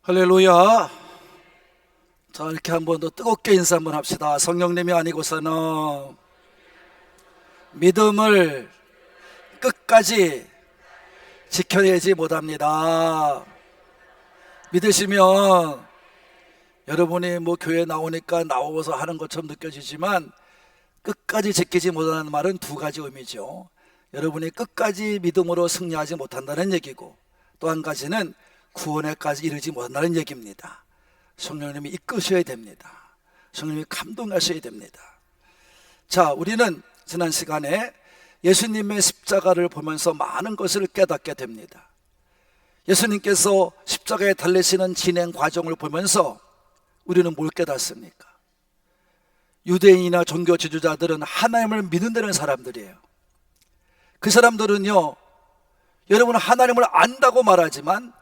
할렐루야. 자, 이렇게 한번 더 뜨겁게 인사 한번 합시다. 성령님이 아니고서는 믿음을 끝까지 지켜내지 못합니다. 믿으시면 여러분이 교회 나오니까 나오서 하는 것처럼 느껴지지만 끝까지 지키지 못하는 말은 두 가지 의미죠. 여러분이 끝까지 믿음으로 승리하지 못한다는 얘기고, 또 한 가지는 구원에까지 이르지 못한다는 얘기입니다. 성령님이 이끄셔야 됩니다. 성령님이 감동하셔야 됩니다. 자, 우리는 지난 시간에 예수님의 십자가를 보면서 많은 것을 깨닫게 됩니다. 예수님께서 십자가에 달리시는 진행 과정을 보면서 우리는 뭘 깨닫습니까? 유대인이나 종교 지도자들은 하나님을 믿는다는 사람들이에요. 그 사람들은요, 여러분, 하나님을 안다고 말하지만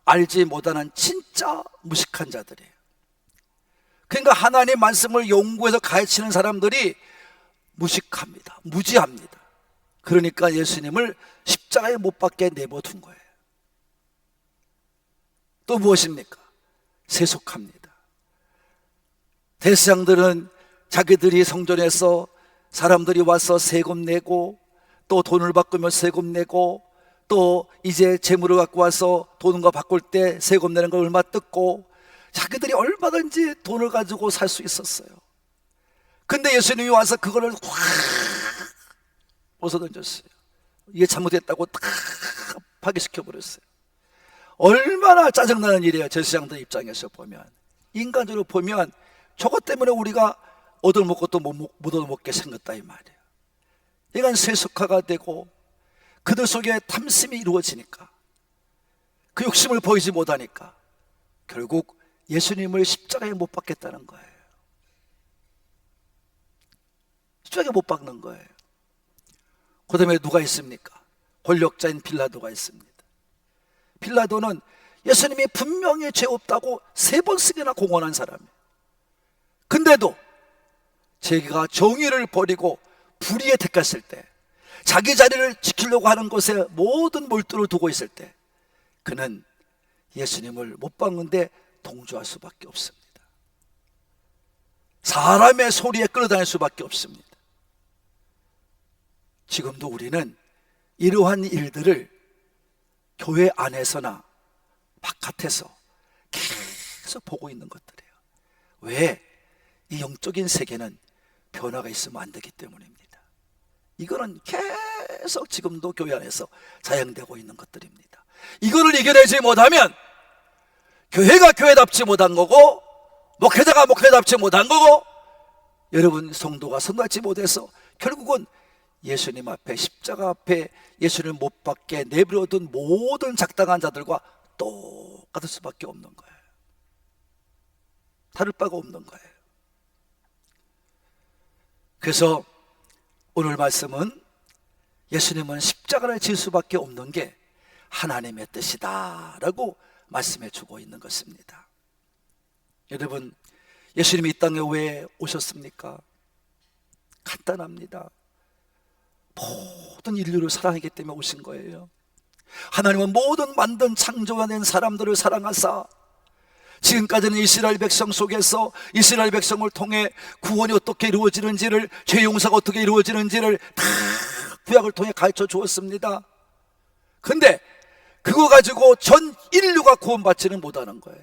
알지 못하는 진짜 무식한 자들이에요. 그러니까 하나님의 말씀을 연구해서 가르치는 사람들이 무식합니다. 무지합니다. 그러니까 예수님을 십자가에 못 박게 내버둔 거예요. 또 무엇입니까? 세속합니다. 대제사장들은 자기들이 성전에서 사람들이 와서 세금 내고, 또 돈을 바꾸며 세금 내고, 또 이제 재물을 갖고 와서 돈과 바꿀 때 세금 내는 걸 얼마 뜯고, 자기들이 얼마든지 돈을 가지고 살 수 있었어요. 근데 예수님이 와서 그거를 확 벗어던졌어요. 이게 잘못했다고 다 파괴시켜버렸어요. 얼마나 짜증나는 일이에요. 제사장들 입장에서 보면, 인간적으로 보면 저것 때문에 우리가 얻어먹을 것도 못 얻어먹게 생겼다 이 말이에요. 이건 세속화가 되고 그들 속에 탐심이 이루어지니까, 그 욕심을 보이지 못하니까 결국 예수님을 십자가에 못 박겠다는 거예요. 십자가에 못 박는 거예요. 그 다음에 누가 있습니까? 권력자인 빌라도가 있습니다. 빌라도는 예수님이 분명히 죄 없다고 3번씩이나 공언한 사람이에요. 근데도 자기가 정의를 버리고 불의에 택했을 때, 자기 자리를 지키려고 하는 것에 모든 몰두를 두고 있을 때, 그는 예수님을 못 박는데 동조할 수밖에 없습니다. 사람의 소리에 끌어다닐 수밖에 없습니다. 지금도 우리는 이러한 일들을 교회 안에서나 바깥에서 계속 보고 있는 것들이에요. 왜? 이 영적인 세계는 변화가 있으면 안 되기 때문입니다. 이거는 계속 지금도 교회 안에서 자행되고 있는 것들입니다. 이거를 이겨내지 못하면 교회가 교회답지 못한 거고, 목회자가 목회답지 못한 거고, 여러분 성도가 성도하지 못해서 결국은 예수님 앞에, 십자가 앞에 예수님을 못 박게 내버려둔 모든 작당한 자들과 똑같을 수밖에 없는 거예요. 다를 바가 없는 거예요. 그래서 오늘 말씀은 예수님은 십자가를 질 수밖에 없는 게 하나님의 뜻이다 라고 말씀해 주고 있는 것입니다. 여러분, 예수님이 이 땅에 왜 오셨습니까? 간단합니다. 모든 인류를 사랑하기 때문에 오신 거예요. 하나님은 모든 만든 창조해낸 사람들을 사랑하사, 지금까지는 이스라엘 백성 속에서 이스라엘 백성을 통해 구원이 어떻게 이루어지는지를, 죄 용서가 어떻게 이루어지는지를 다 구약을 통해 가르쳐 주었습니다. 근데 그거 가지고 전 인류가 구원받지는 못하는 거예요.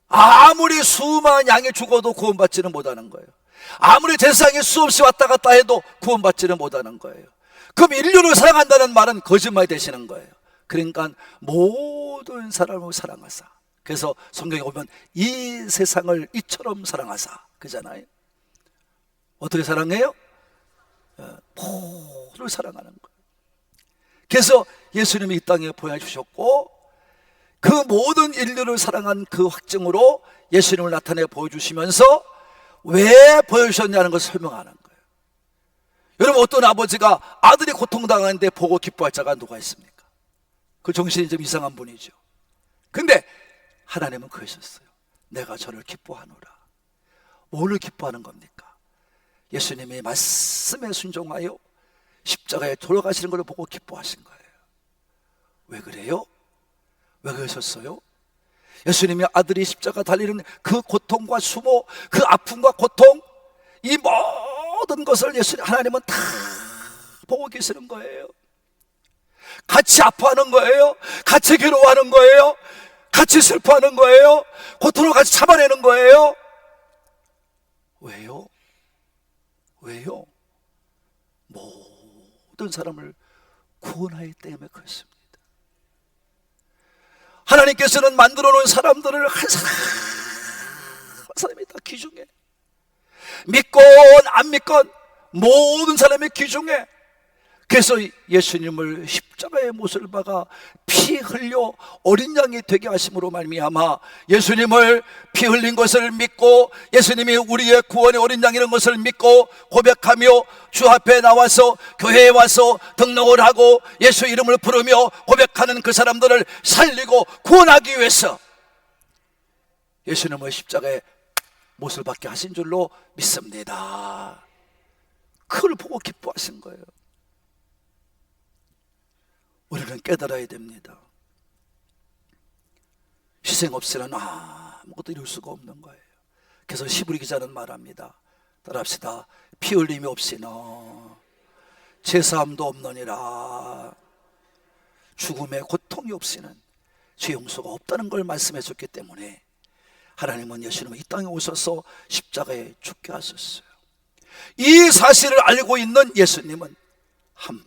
아무리 수많은 양이 죽어도 구원받지는 못하는 거예요. 아무리 제사장이 수없이 왔다 갔다 해도 구원받지는 못하는 거예요. 그럼 인류를 사랑한다는 말은 거짓말이 되시는 거예요. 그러니까 모든 사람을 사랑하사, 그래서 성경에 보면 이 세상을 이처럼 사랑하사 그잖아요. 어떻게 사랑해요? 모두를 사랑하는 거예요. 그래서 예수님이 이 땅에 보여주셨고, 그 모든 인류를 사랑한 그 확증으로 예수님을 나타내 보여주시면서 왜 보여주셨냐는 것을 설명하는 거예요. 여러분, 어떤 아버지가 아들이 고통당하는데 보고 기뻐할 자가 누가 있습니까? 그 정신이 좀 이상한 분이죠. 근데 하나님은 그러셨어요. 내가 저를 기뻐하노라. 뭐를 기뻐하는 겁니까? 예수님의 말씀에 순종하여 십자가에 돌아가시는 걸 보고 기뻐하신 거예요. 왜 그래요? 왜 그러셨어요? 예수님의 아들이 십자가 달리는 그 고통과 수모, 그 아픔과 고통, 이 모든 것을 하나님은 다 보고 계시는 거예요. 같이 아파하는 거예요. 같이 괴로워하는 거예요. 같이 슬퍼하는 거예요. 고통을 같이 참아내는 거예요. 왜요? 왜요? 모든 사람을 구원하기 때문에 그렇습니다. 하나님께서는 만들어 놓은 사람들을 한 사람 한 사람이 다 귀중해. 믿건 안 믿건 모든 사람의 귀중해. 그래서 예수님을 십자가의 못을 박아 피 흘려 어린 양이 되게 하심으로 말미암아 예수님을 피 흘린 것을 믿고 예수님이 우리의 구원의 어린 양이라는 것을 믿고 고백하며 주 앞에 나와서 교회에 와서 등록을 하고 예수 이름을 부르며 고백하는 그 사람들을 살리고 구원하기 위해서 예수님을 십자가에 못을 박게 하신 줄로 믿습니다. 그걸 보고 기뻐하신 거예요. 우리는 깨달아야 됩니다. 희생 없이는 아무것도 이룰 수가 없는 거예요. 그래서 히브리 기자는 말합니다. 따라합시다. 피 흘림이 없이는 제사함도 없느니라. 죽음의 고통이 없이는 죄 용서가 없다는 걸 말씀해 줬기 때문에 하나님은 예수님은 이 땅에 오셔서 십자가에 죽게 하셨어요. 이 사실을 알고 있는 예수님은 한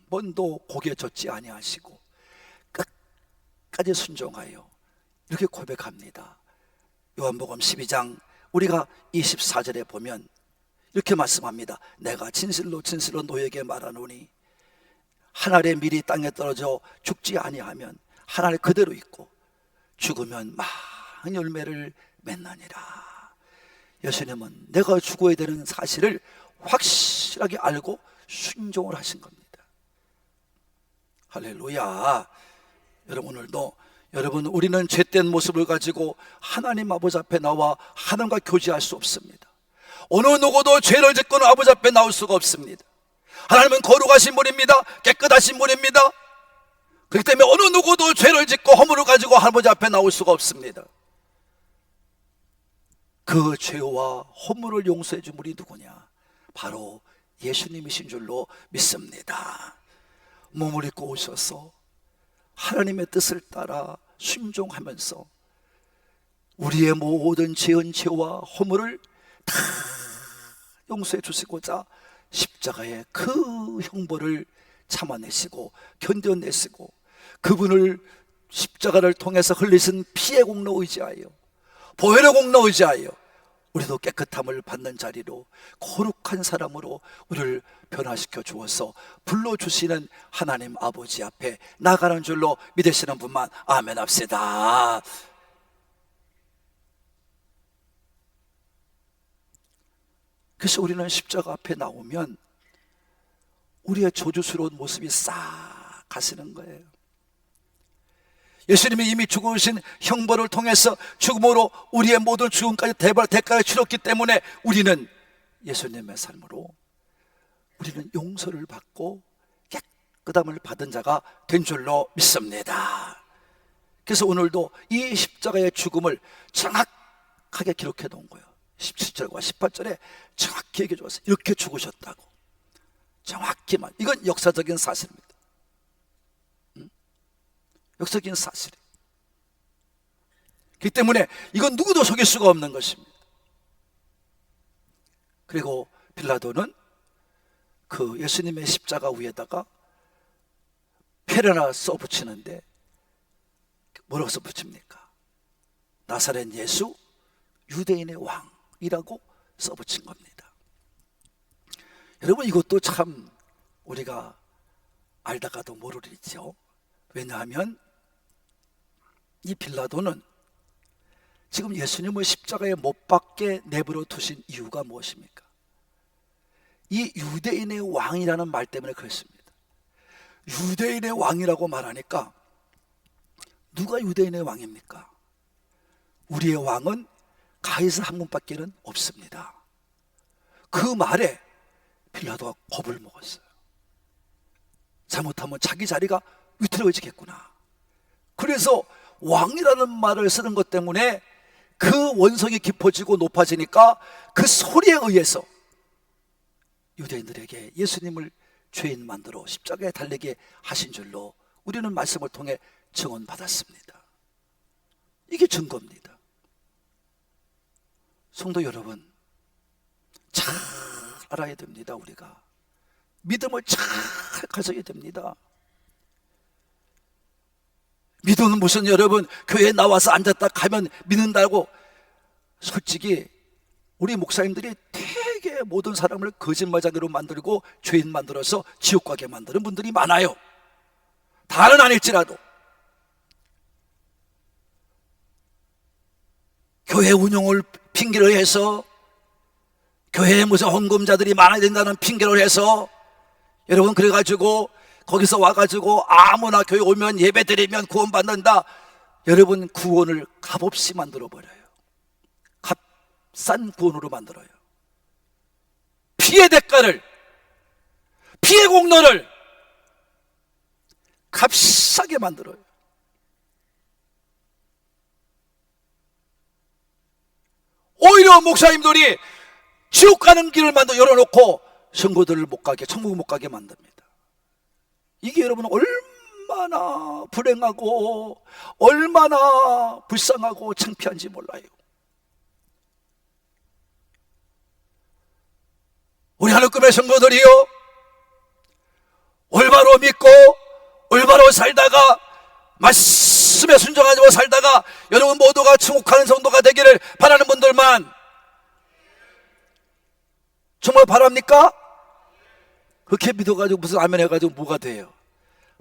번도 고개 젓지 아니하시고 끝까지 순종하여 이렇게 고백합니다. 요한복음 12장 우리가 24절에 보면 이렇게 말씀합니다. 내가 진실로 진실로 너에게 말하노니 한 알의 밀이 땅에 떨어져 죽지 아니하면 한 알 그대로 있고 죽으면 많은 열매를 맺나니라. 예수님은 내가 죽어야 되는 사실을 확실하게 알고 순종을 하신 겁니다. 할렐루야. 여러분 오늘도 우리는 죄된 모습을 가지고 하나님 아버지 앞에 나와 하나님과 교제할 수 없습니다. 어느 누구도 죄를 짓고는 아버지 앞에 나올 수가 없습니다. 하나님은 거룩하신 분입니다. 깨끗하신 분입니다. 그렇기 때문에 어느 누구도 죄를 짓고 허물을 가지고 아버지 앞에 나올 수가 없습니다. 그 죄와 허물을 용서해 준 분이 누구냐? 바로 예수님이신 줄로 믿습니다. 몸을 입고 오셔서 하나님의 뜻을 따라 순종하면서 우리의 모든 죄은 죄와 허물을 다 용서해 주시고자 십자가의 그 형벌을 참아내시고 견뎌내시고 그분을 십자가를 통해서 흘리신 피의 공로 의지하여 보혈의 공로 의지하여 우리도 깨끗함을 받는 자리로 거룩한 사람으로 우리를 변화시켜 주어서 불러주시는 하나님 아버지 앞에 나가는 줄로 믿으시는 분만 아멘 합시다. 그래서 우리는 십자가 앞에 나오면 우리의 저주스러운 모습이 싹 가시는 거예요. 예수님이 이미 죽으신 형벌을 통해서 죽음으로 우리의 모든 죽음까지 대가를 치렀기 때문에 우리는 예수님의 삶으로 우리는 용서를 받고 깨끗함을 받은 자가 된 줄로 믿습니다. 그래서 오늘도 이 십자가의 죽음을 정확하게 기록해 놓은 거예요. 17절과 18절에 정확히 얘기해 줬어요. 이렇게 죽으셨다고 정확히만. 이건 역사적인 사실입니다. 역사적인 사실이에요. 그렇기 때문에 이건 누구도 속일 수가 없는 것입니다. 그리고 빌라도는 그 예수님의 십자가 위에다가 표를 하나 써붙이는데 뭐라고 써붙입니까? 나사렛 예수 유대인의 왕이라고 써붙인 겁니다. 여러분 이것도 참 우리가 알다가도 모를 일이죠. 왜냐하면 이 빌라도는 지금 예수님을 십자가에 못 박게 내버려 두신 이유가 무엇입니까? 이 유대인의 왕이라는 말 때문에 그렇습니다. 유대인의 왕이라고 말하니까 누가 유대인의 왕입니까? 우리의 왕은 가이사 한 분밖에는 없습니다. 그 말에 빌라도가 겁을 먹었어요. 잘못하면 자기 자리가 위태로워지겠구나. 그래서 왕이라는 말을 쓰는 것 때문에 그 원성이 깊어지고 높아지니까 그 소리에 의해서 유대인들에게 예수님을 죄인 만들어 십자가에 달리게 하신 줄로 우리는 말씀을 통해 증언받았습니다. 이게 증거입니다. 성도 여러분, 잘 알아야 됩니다. 우리가 믿음을 잘 가져야 됩니다. 믿음은 무슨, 여러분 교회에 나와서 앉았다 가면 믿는다고, 솔직히 우리 목사님들이 되게 모든 사람을 거짓말쟁이로 만들고 죄인 만들어서 지옥 가게 만드는 분들이 많아요. 다는 아닐지라도 교회 운영을 핑계로 해서, 교회에 무슨 헌금자들이 많아야 된다는 핑계로 해서, 여러분 그래가지고 거기서 와가지고 아무나 교회 오면 예배 드리면 구원받는다. 여러분 구원을 값없이 만들어버려요. 값싼 구원으로 만들어요. 피의 대가를, 피의 공로를 값싸게 만들어요. 오히려 목사님들이 지옥 가는 길을 열어놓고 성도들을 못 가게, 천국 못 가게 만듭니다. 이게 여러분 얼마나 불행하고 얼마나 불쌍하고 창피한지 몰라요. 우리 하늘꿈의 성도들이요, 올바로 믿고 올바로 살다가 말씀에 순종하고 살다가 여러분 모두가 천국하는 성도가 되기를 바라는 분들만 정말 바랍니까? 그렇게 믿어가지고 무슨 아멘 해가지고 뭐가 돼요?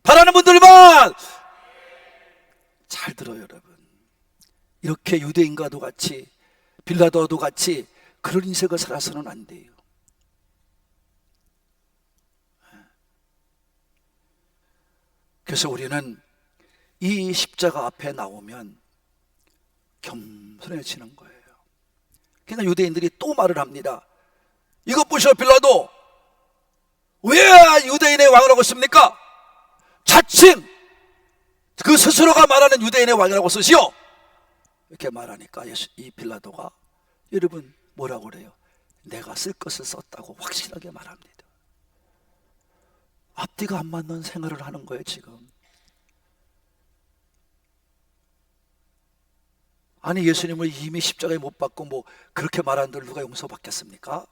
바라는 분들만 잘 들어요. 여러분, 이렇게 유대인과도 같이 빌라도도 같이 그런 인생을 살아서는 안 돼요. 그래서 우리는 이 십자가 앞에 나오면 겸손해지는 거예요. 그러니까 유대인들이 또 말을 합니다. 이것 보시오, 빌라도 왜 유대인의 왕이라고 씁니까? 자칭 그 스스로가 말하는 유대인의 왕이라고 쓰시오. 이렇게 말하니까 이 빌라도가, 여러분 뭐라고 그래요? 내가 쓸 것을 썼다고 확실하게 말합니다. 앞뒤가 안 맞는 생활을 하는 거예요 지금. 아니 예수님을 이미 십자가에 못 박고 뭐 그렇게 말하는 들 누가 용서받겠습니까?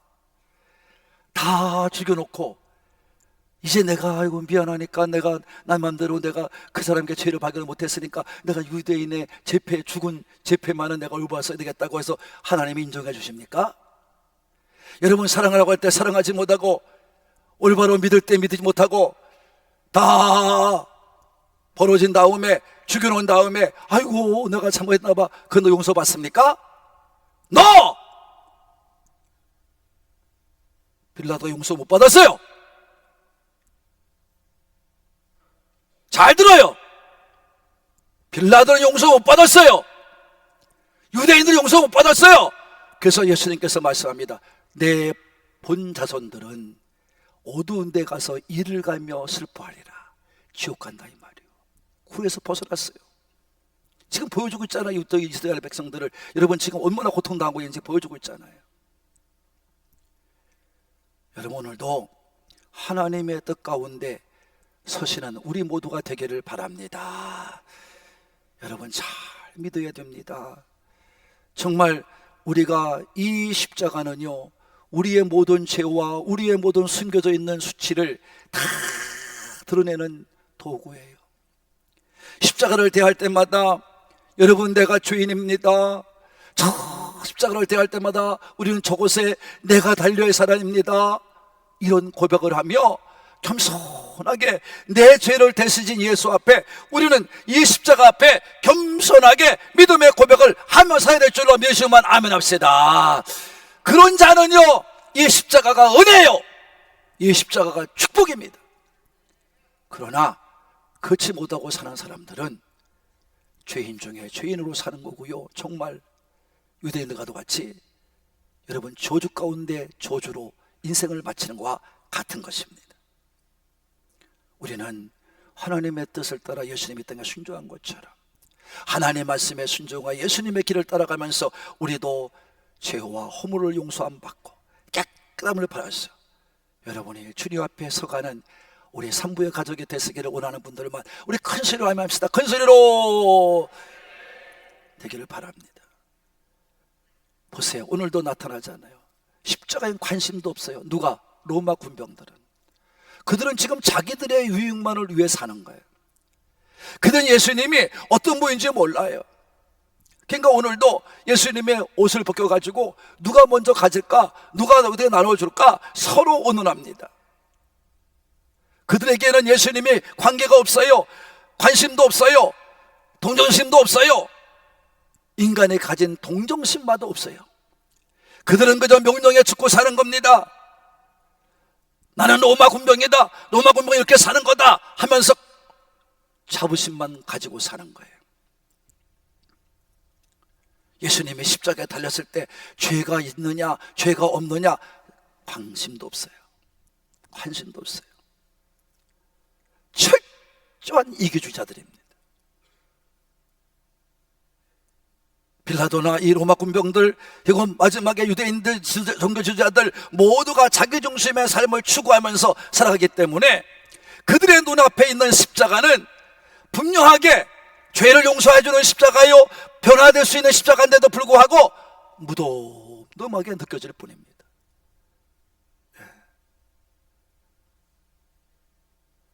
다 죽여놓고 이제 내가 아이고 미안하니까 내가 나 맘대로 내가 그 사람에게 죄를 발견을 못했으니까 내가 유대인의 죄패, 죽은 죄패만은 내가 올바써야 되겠다고 해서 하나님이 인정해 주십니까? 여러분 사랑하라고 할 때 사랑하지 못하고, 올바로 믿을 때 믿지 못하고, 다 벌어진 다음에 죽여놓은 다음에 아이고 내가 잘못했나 봐, 그 너 용서받습니까? 너! 빌라도가 용서 못 받았어요. 잘 들어요. 빌라도는 용서 못 받았어요. 유대인들은 용서 못 받았어요. 그래서 예수님께서 말씀합니다. 내 본 자손들은 어두운 데 가서 이를 갈며 슬퍼하리라. 지옥 간다 이 말이에요. 구에서 벗어났어요. 지금 보여주고 있잖아요. 이스라엘 백성들을. 여러분 지금 얼마나 고통당하고 있는지 보여주고 있잖아요. 여러분 오늘도 하나님의 뜻 가운데 서시는 우리 모두가 되기를 바랍니다. 여러분 잘 믿어야 됩니다. 정말 우리가 이 십자가는요, 우리의 모든 죄와 우리의 모든 숨겨져 있는 수치를 다 드러내는 도구예요. 십자가를 대할 때마다 여러분 내가 죄인입니다. 저 십자가를 대할 때마다 우리는 저곳에 내가 달려야 할 사람입니다. 이런 고백을 하며 겸손하게 내 죄를 대신진 예수 앞에 우리는 이 십자가 앞에 겸손하게 믿음의 고백을 하며 살아야 될 줄로 믿으시면 아멘 합시다. 그런 자는요, 이 십자가가 은혜요, 이 십자가가 축복입니다. 그러나 그렇지 못하고 사는 사람들은 죄인 중에 죄인으로 사는 거고요. 정말 유대인들과도 같이 여러분 저주 가운데 저주로 인생을 마치는 것과 같은 것입니다. 우리는 하나님의 뜻을 따라 예수님이 땅에 순종한 것처럼 하나님의 말씀에 순종하여 예수님의 길을 따라가면서 우리도 죄와 허물을 용서함 받고 깨끗함을 받아서 여러분이 주님 앞에 서가는 우리 산부의 가족이 되시기를 원하는 분들만 우리 큰 소리로 합시다. 큰 소리로 되기를 바랍니다. 보세요. 오늘도 나타나잖아요. 십자가에 관심도 없어요. 누가? 로마 군병들은. 그들은 지금 자기들의 유익만을 위해 사는 거예요. 그들은 예수님이 어떤 분인지 몰라요. 그러니까 오늘도 예수님의 옷을 벗겨가지고 누가 먼저 가질까? 누가 어디에 나눠줄까? 서로 의논합니다. 그들에게는 예수님이 관계가 없어요. 관심도 없어요. 동정심도 없어요. 인간이 가진 동정심마도 없어요. 그들은 그저 명령에 죽고 사는 겁니다. 나는 로마 군병이다. 로마 군병이 이렇게 사는 거다 하면서 자부심만 가지고 사는 거예요. 예수님이 십자가에 달렸을 때 죄가 있느냐 죄가 없느냐 관심도 없어요. 관심도 없어요. 철저한 이기주의자들입니다. 빌라도나 이 로마 군병들 그리고 마지막에 유대인들 종교 지도자들 모두가 자기 중심의 삶을 추구하면서 살아가기 때문에 그들의 눈앞에 있는 십자가는 분명하게 죄를 용서해주는 십자가요 변화될 수 있는 십자가인데도 불구하고 무덤덤하게 느껴질 뿐입니다.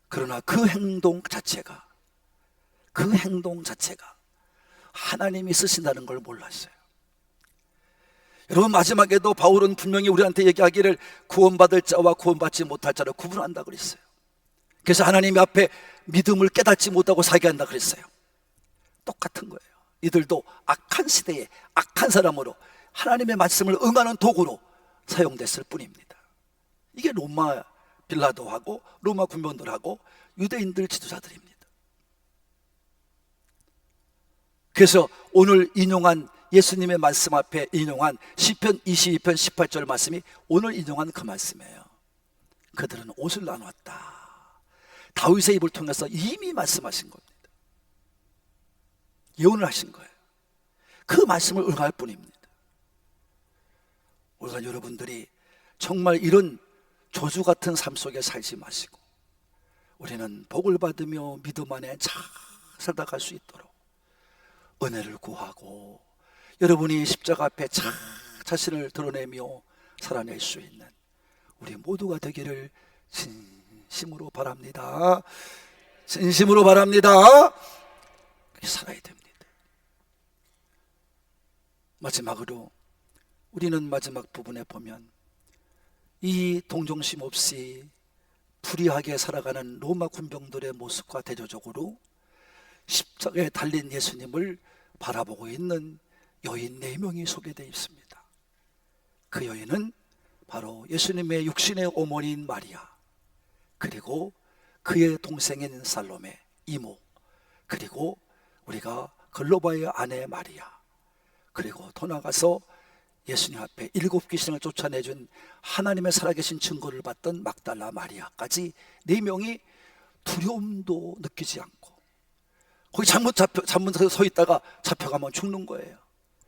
그러나 그 행동 자체가 하나님이 쓰신다는 걸 몰랐어요. 여러분 마지막에도 바울은 분명히 우리한테 얘기하기를 구원받을 자와 구원받지 못할 자를 구분한다 그랬어요. 그래서 하나님 앞에 믿음을 깨닫지 못하고 살게 한다 그랬어요. 똑같은 거예요. 이들도 악한 시대에 악한 사람으로 하나님의 말씀을 응하는 도구로 사용됐을 뿐입니다. 이게 로마 빌라도하고 로마 군병들하고 유대인들 지도자들입니다. 그래서 오늘 인용한 예수님의 말씀 앞에 인용한 시편 22편 18절 말씀이 오늘 인용한 그 말씀이에요. 그들은 옷을 나누었다. 다윗의 입을 통해서 이미 말씀하신 겁니다. 예언을 하신 거예요. 그 말씀을 응할 뿐입니다. 오늘 여러분들이 정말 이런 저주 같은 삶 속에 살지 마시고 우리는 복을 받으며 믿음 안에 잘 살아갈 수 있도록 은혜를 구하고 여러분이 십자가 앞에 자신을 드러내며 살아낼 수 있는 우리 모두가 되기를 진심으로 바랍니다. 진심으로 바랍니다. 그렇게 살아야 됩니다. 마지막으로 우리는 마지막 부분에 보면 이 동정심 없이 불의하게 살아가는 로마 군병들의 모습과 대조적으로 십자가에 달린 예수님을 바라보고 있는 여인 4명이 소개되어 있습니다. 그 여인은 바로 예수님의 육신의 어머니인 마리아, 그리고 그의 동생인 살로메, 이모, 그리고 우리가 글로바의 아내 마리아, 그리고 더 나아가서 예수님 앞에 7 귀신을 쫓아내준 하나님의 살아계신 증거를 받던 막달라 마리아까지 4명이 두려움도 느끼지 않고 거기 잘못 서 있다가 잡혀가면 죽는 거예요.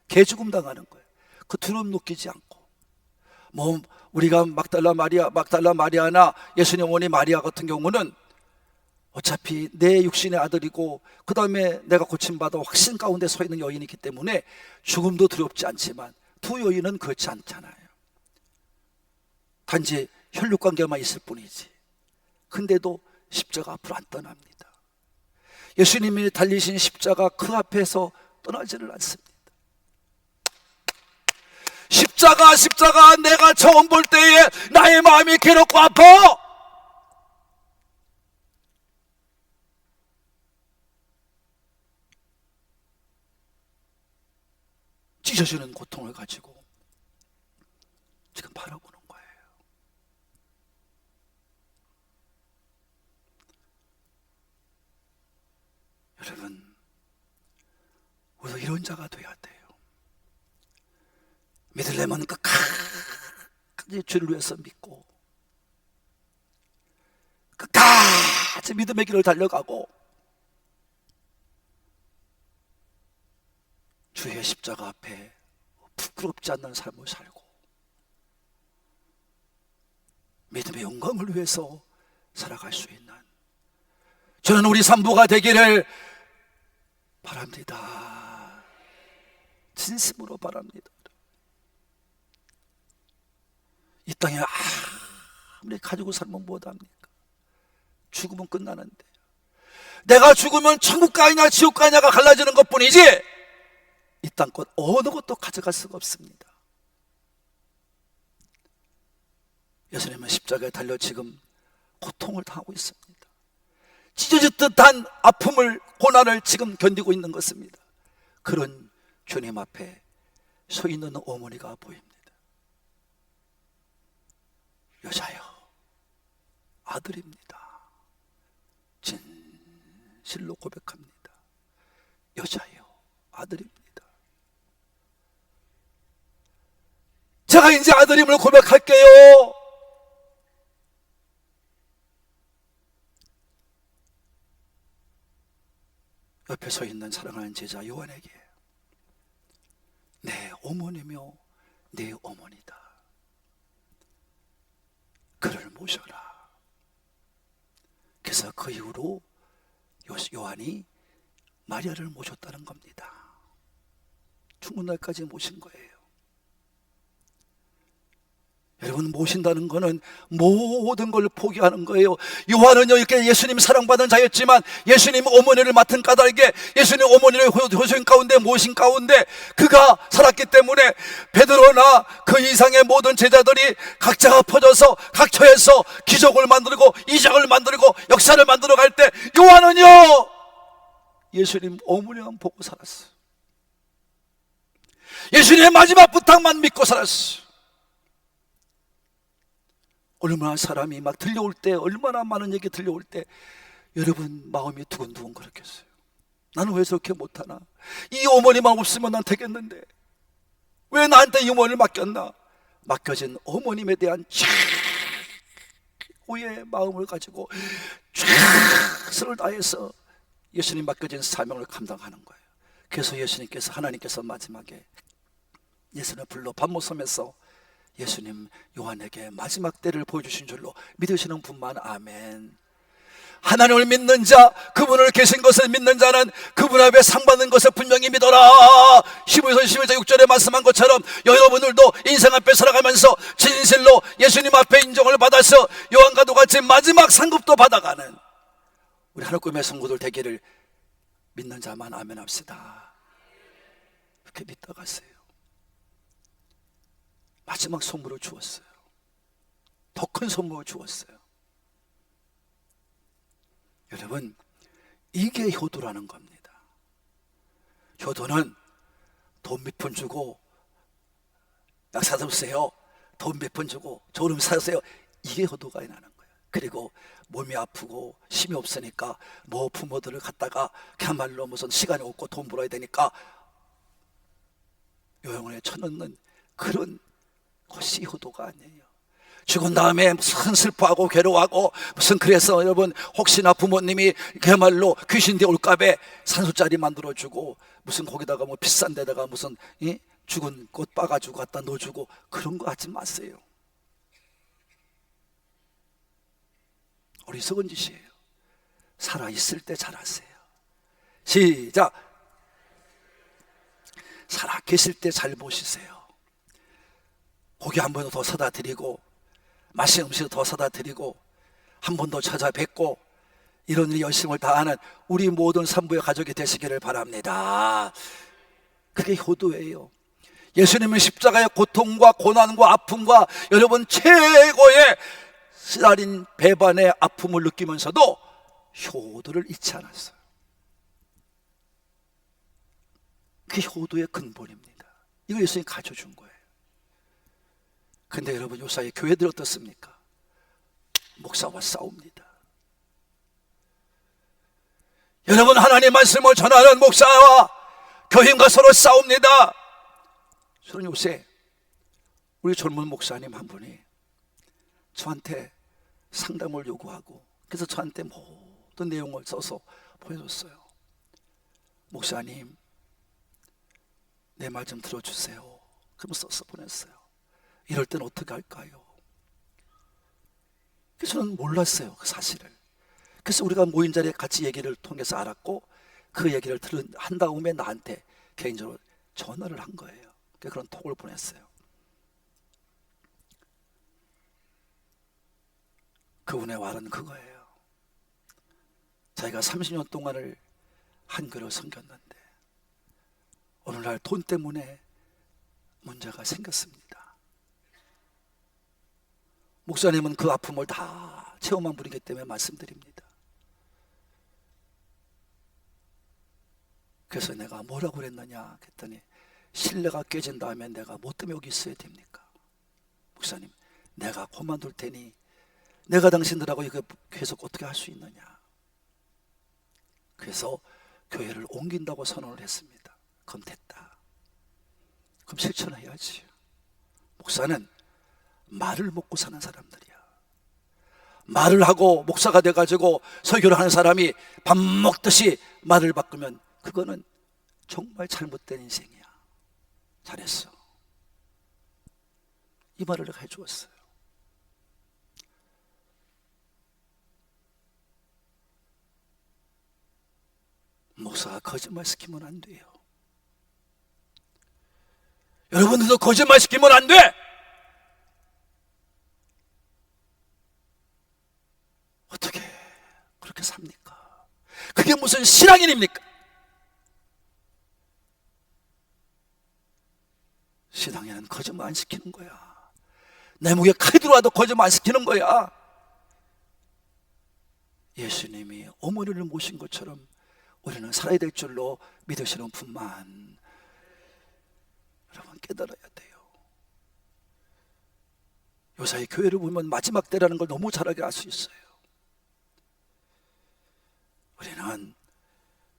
개죽음 당하는 거예요. 그 두려움 느끼지 않고 우리가 막달라 마리아나 예수님 어머니 마리아 같은 경우는 어차피 내 육신의 아들이고 그 다음에 내가 고침받아 확신 가운데 서 있는 여인이기 때문에 죽음도 두렵지 않지만 두 여인은 그렇지 않잖아요. 단지 혈육관계만 있을 뿐이지. 근데도 십자가 앞으로 안 떠납니다. 예수님이 달리신 십자가 그 앞에서 떠나지를 않습니다. 십자가 내가 처음 볼 때에 나의 마음이 괴롭고 아파. 찢어지는 고통을 가지고 지금 바라보는 거예요. 여러분, 우리도 이런 자가 돼야 돼요. 믿으려면 끝까지 주를 위해서 믿고 끝까지 믿음의 길을 달려가고 주의 십자가 앞에 부끄럽지 않는 삶을 살고 믿음의 영광을 위해서 살아갈 수 있는 저는 우리 산부가 되기를 바랍니다. 진심으로 바랍니다. 이 땅에 아무리 가지고 살면 뭐합니까? 죽으면 끝나는데 내가 죽으면 천국 가느냐 지옥 가느냐가 갈라지는 것뿐이지 이 땅것 어느 것도 가져갈 수가 없습니다. 예수님은 십자가에 달려 지금 고통을 당하고 있습니다. 찢어질 듯한 아픔을 고난을 지금 견디고 있는 것입니다. 그런 주님 앞에 서 있는 어머니가 보입니다. 여자여 아들입니다. 진실로 고백합니다. 여자여 아들입니다. 제가 이제 아들임을 고백할게요. 옆에 서 있는 사랑하는 제자 요한에게 내 어머니며 내 어머니다. 그를 모셔라. 그래서 그 이후로 요한이 마리아를 모셨다는 겁니다. 죽는 날까지 모신 거예요. 여러분, 모신다는 것은 모든 걸 포기하는 거예요. 요한은요 이렇게 예수님 사랑받은 자였지만 예수님 어머니를 맡은 까닭에 예수님 어머니를 효신 가운데 모신 가운데 그가 살았기 때문에 베드로나 그 이상의 모든 제자들이 각자가 퍼져서 각처에서 기적을 만들고 이적을 만들고 역사를 만들어 갈 때 요한은요 예수님 어머니만 보고 살았어요. 예수님의 마지막 부탁만 믿고 살았어요. 얼마나 사람이 막 들려올 때 얼마나 많은 얘기 들려올 때 여러분 마음이 두근두근 그렇겠어요. 나는 왜 저렇게 못하나? 이 어머니만 없으면 난 되겠는데 왜 나한테 이 어머니를 맡겼나? 맡겨진 어머님에 대한 최고의 마음을 가지고 최선을 다해서 예수님 맡겨진 사명을 감당하는 거예요. 그래서 예수님께서 하나님께서 마지막에 예수님을 불러 밤모섬에서 예수님 요한에게 마지막 때를 보여주신 줄로 믿으시는 분만 아멘. 하나님을 믿는 자, 그분을 계신 것을 믿는 자는 그분 앞에 상 받는 것을 분명히 믿어라. 15절 11절 6절에 말씀한 것처럼 여러분들도 인생 앞에 살아가면서 진실로 예수님 앞에 인정을 받아서 요한과도 같이 마지막 상급도 받아가는 우리 하늘꿈의 성도들 되기를 믿는 자만 아멘 합시다. 이렇게 믿다가세요. 마지막 선물을 주었어요. 더 큰 선물을 주었어요. 여러분, 이게 효도라는 겁니다. 효도는 돈 몇 푼 주고 약 사주세요, 돈 몇 푼 주고 좋은 음식 사주세요, 이게 효도가 나는 거예요. 그리고 몸이 아프고 힘이 없으니까 뭐 부모들을 갖다가 그야말로 무슨 시간이 없고 돈 벌어야 되니까 요양원에 쳐넣는 그런 것이 효도가 아니에요. 죽은 다음에 무슨 슬퍼하고 괴로워하고 무슨, 그래서 여러분 혹시나 부모님이 그야말로 귀신대 올까봐 산소짜리 만들어주고 무슨 거기다가 뭐 비싼 데다가 무슨 죽은 꽃 빠가지고 갖다 넣어주고 그런 거 하지 마세요. 어리석은 짓이에요. 살아있을 때 잘하세요. 시작. 살아계실 때 잘 보시세요. 고기 한 번 더 사다 드리고 맛있는 음식 더 사다 드리고 한 번 더 찾아뵙고 이런 일 열심을 다하는 우리 모든 산부의 가족이 되시기를 바랍니다. 그게 효도예요. 예수님은 십자가의 고통과 고난과 아픔과 여러분 최고의 쓰라린 배반의 아픔을 느끼면서도 효도를 잊지 않았어요. 그게 효도의 근본입니다. 이걸 예수님이 가르쳐준 거예요. 근데 여러분 요사이 교회들 어떻습니까? 목사와 싸웁니다. 여러분 하나님의 말씀을 전하는 목사와 교인과 서로 싸웁니다. 저는 요새 우리 젊은 목사님 한 분이 저한테 상담을 요구하고, 그래서 저한테 모든 내용을 써서 보여줬어요. 목사님, 내 말 좀 들어주세요. 그럼 써서 보냈어요. 이럴 땐 어떻게 할까요? 그래서 저는 몰랐어요, 그 사실을. 그래서 우리가 모인 자리에 같이 얘기를 통해서 알았고, 그 얘기를 한 다음에 나한테 개인적으로 전화를 한 거예요. 그런 톡을 보냈어요. 그분의 말은 그거예요. 자기가 30년 동안을 한교를 섬겼는데 어느 날 돈 때문에 문제가 생겼습니다. 목사님은 그 아픔을 다 체험한 분이기 때문에 말씀드립니다. 그래서 내가 뭐라고 그랬느냐 했더니, 신뢰가 깨진 다음에 내가 뭐 때문에 여기 있어야 됩니까? 목사님, 내가 그만둘 테니 내가 당신들하고 이거 계속 어떻게 할 수 있느냐. 그래서 교회를 옮긴다고 선언을 했습니다. 그럼 됐다. 그럼 실천해야지. 목사는 말을 먹고 사는 사람들이야. 말을 하고 목사가 돼가지고 설교를 하는 사람이 밥 먹듯이 말을 바꾸면 그거는 정말 잘못된 인생이야. 잘했어. 이 말을 내가 해주었어요. 목사가 거짓말 시키면 안 돼요. 여러분들도 거짓말 시키면 안 돼. 어떻게 그렇게 삽니까? 그게 무슨 신앙인입니까? 신앙인은 거짓말 안 시키는 거야. 내 목에 칼이 들어와도 거짓말 안 시키는 거야. 예수님이 어머니를 모신 것처럼 우리는 살아야 될 줄로 믿으시는 분만 여러분 깨달아야 돼요. 요사이 교회를 보면 마지막 때라는 걸 너무 잘하게 알 수 있어요. 우리는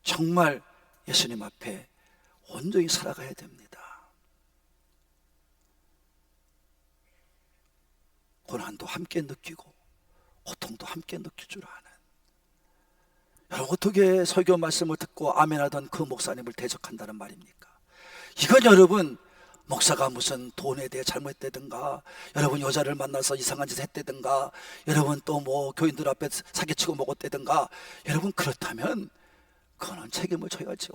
정말 예수님 앞에 온전히 살아가야 됩니다. 고난도 함께 느끼고 고통도 함께 느낄 줄 아는, 여러분 어떻게 설교 말씀을 듣고 아멘하던 그 목사님을 대적한다는 말입니까? 이건 여러분 목사가 무슨 돈에 대해 잘못했다든가, 여러분 여자를 만나서 이상한 짓을 했다든가, 여러분 또 뭐 교인들 앞에 사기치고 먹었다든가, 여러분 그렇다면 그거는 책임을 져야죠.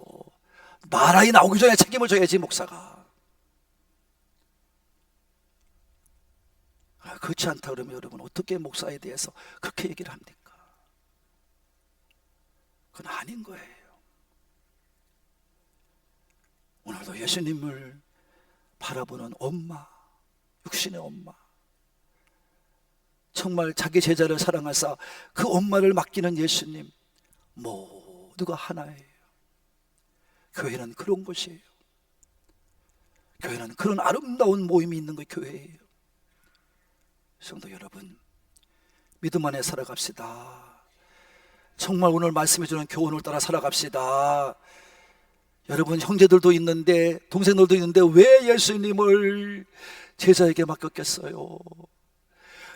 나라에 나오기 전에 책임을 져야지 목사가. 그렇지 않다 그러면 여러분 어떻게 목사에 대해서 그렇게 얘기를 합니까? 그건 아닌 거예요. 오늘도 예수님을 바라보는 엄마, 육신의 엄마, 정말 자기 제자를 사랑하사 그 엄마를 맡기는 예수님, 모두가 하나예요. 교회는 그런 곳이에요. 교회는 그런 아름다운 모임이 있는 게 교회예요. 성도 여러분, 믿음 안에 살아갑시다. 정말 오늘 말씀해주는 교훈을 따라 살아갑시다. 여러분 형제들도 있는데 동생들도 있는데 왜 예수님을 제자에게 맡겼겠어요?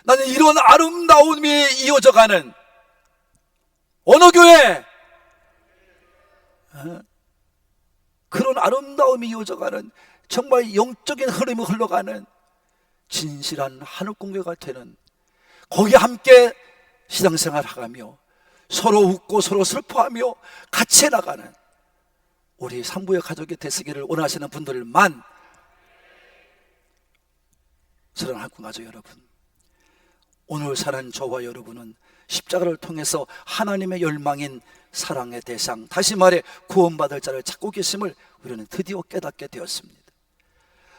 나는 이런 아름다움이 이어져가는 어느 교회, 그런 아름다움이 이어져가는 정말 영적인 흐름이 흘러가는 진실한 하늘공교가 되는, 거기 함께 신앙생활 하가며 서로 웃고 서로 슬퍼하며 같이 나가는 우리 산부의 가족이 되시기를 원하시는 분들만 사랑하고 가죠. 여러분, 오늘 사는 저와 여러분은 십자가를 통해서 하나님의 열망인 사랑의 대상, 다시 말해 구원받을 자를 찾고 계심을 우리는 드디어 깨닫게 되었습니다.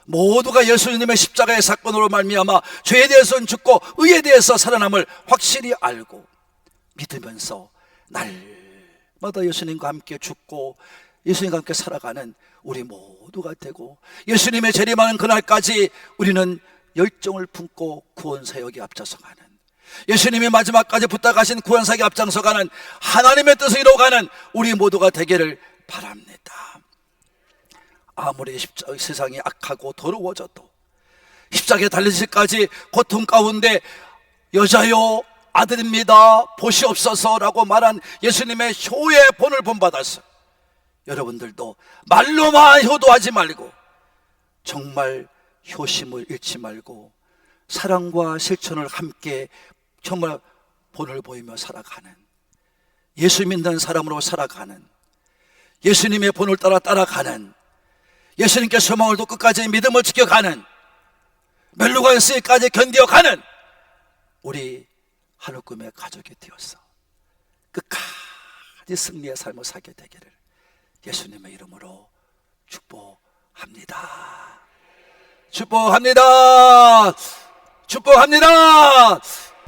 모두가 예수님의 십자가의 사건으로 말미암아 죄에 대해서는 죽고 의에 대해서 살아남을 확실히 알고 믿으면서 날마다 예수님과 함께 죽고 예수님과 함께 살아가는 우리 모두가 되고, 예수님의 재림하는 그날까지 우리는 열정을 품고 구원사역에 앞장서가는, 예수님이 마지막까지 부탁하신 구원사역에 앞장서가는 하나님의 뜻을 이루어가는 우리 모두가 되기를 바랍니다. 아무리 세상이 악하고 더러워져도 십자가에 달리실까지 고통 가운데 여자요 아들입니다 보시옵소서라고 말한 예수님의 효의 본을 본받아서 여러분들도 말로만 효도하지 말고 정말 효심을 잃지 말고 사랑과 실천을 함께 정말 본을 보이며 살아가는, 예수 믿는 사람으로 살아가는, 예수님의 본을 따라 따라가는, 예수님께 소망을 두 끝까지 믿음을 지켜가는, 멸류관 쓰기까지 견뎌가는 우리 하늘꿈의 가족이 되어서 끝까지 승리의 삶을 살게 되기를 예수님의 이름으로 축복합니다. 축복합니다. 축복합니다.